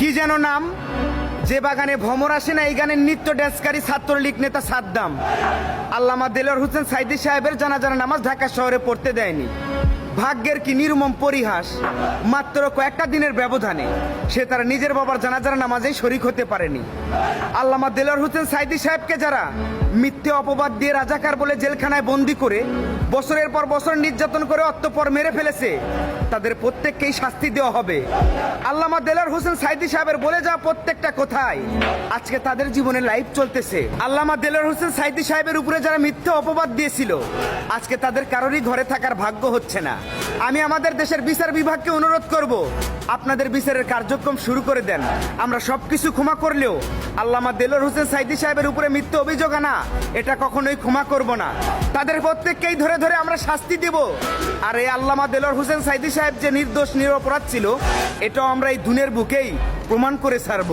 কি যেন নাম, যে বাগানে ভ্রমর আসে না, এই গানের নৃত্য ড্যান্সকারী ছাত্রলীগ নেতা সাদ্দাম আল্লামা দেলোয়ার হোসেন সাইদী সাহেবের জানাজার নামাজ ঢাকা শহরে পড়তে দেয়নি। ভাগ্যের কি নির্মম পরিহাস, মাত্র কয়েকটা দিনের ব্যবধানে সে তার নিজের বাবার জানাজার নামাজেই শরিক হতে পারেনি। আল্লামা দেলোয়ার হোসেন সাইদী সাহেবকে যারা মিথ্যে অপবাদ দিয়ে রাজাকার বলে জেলখানায় বন্দি করে বছরের পর বছর নির্যাতন করে অতঃপর মেরে ফেলেছে, তাদের প্রত্যেককেই শাস্তি দেওয়া হবে। আল্লামা দেলোয়ার হোসেন সাইদী সাহেবের বলে যাওয়া প্রত্যেকটা কথাই আজকে তাদের জীবনে লাইভ চলতেছে। আল্লামা দেলোয়ার হোসেন সাইদী সাহেবের উপরে যারা মিথ্যে অপবাদ দিয়েছিল, আজকে তাদের কারোরই ঘরে থাকার ভাগ্য হচ্ছে না। আমি আমাদের দেশের বিচার বিভাগকে অনুরোধ করব, আপনাদের বিচারের কার্যক্রম শুরু করে দেন। আমরা সবকিছু ক্ষমা করলেও আল্লামা দেলোয়ার হোসেন সাইদী সাহেবের উপরে মিথ্যে অভিযোগ আনা, এটা কখনোই ক্ষমা করব না। তাদের প্রত্যেককেই ধরে ধরে আমরা শাস্তি দেব। আর এই আল্লামা দেলোয়ার হোসেন সাইদী সাহেব যে নির্দোষ নিরপরাধ ছিল, এটাও আমরা এই দুনের বুকেই প্রমাণ করে ছাড়ব।